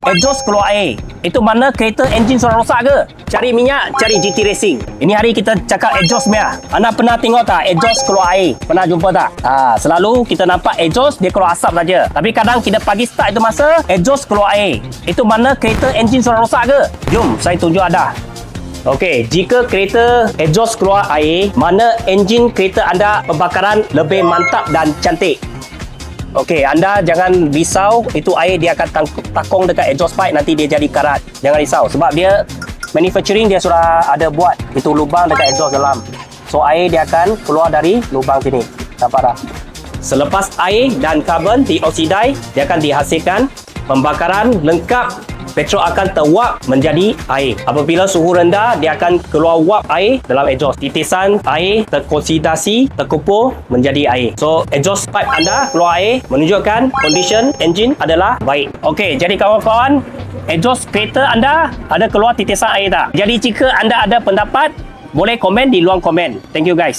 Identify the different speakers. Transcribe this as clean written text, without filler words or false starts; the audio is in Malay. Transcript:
Speaker 1: exhaust keluar air. Itu mana kereta enjin sudah rosak ke? Cari minyak, cari GT Racing. Ini hari kita cakap exhaust punya. Anda pernah tengok tak exhaust keluar air? Pernah jumpa tak? Selalu kita nampak exhaust dia keluar asap saja. Tapi kadang kita pagi start itu masa exhaust keluar air. Itu mana kereta enjin sudah rosak ke? Jom saya tunjuk anda. Okey, jika kereta exhaust keluar air, mana enjin kereta anda pembakaran lebih mantap dan cantik. Okey, anda jangan risau, itu air dia akan takung dekat exhaust pipe, nanti dia jadi karat. Jangan risau sebab dia manufacturing dia sudah ada buat itu lubang dekat exhaust dalam. So air dia akan keluar dari lubang sini. Nampak tak? Selepas air dan karbon dioksidize, dia akan dihasilkan pembakaran lengkap. Petrol akan terwap menjadi air. Apabila suhu rendah, dia akan keluar wap air dalam exhaust. Titisan air teroksidasi, terkumpul menjadi air. So, exhaust pipe anda keluar air menunjukkan condition engine adalah baik. Okey, jadi kawan-kawan, exhaust kereta anda ada keluar titisan air tak? Jadi jika anda ada pendapat, boleh komen di ruang komen. Thank you guys.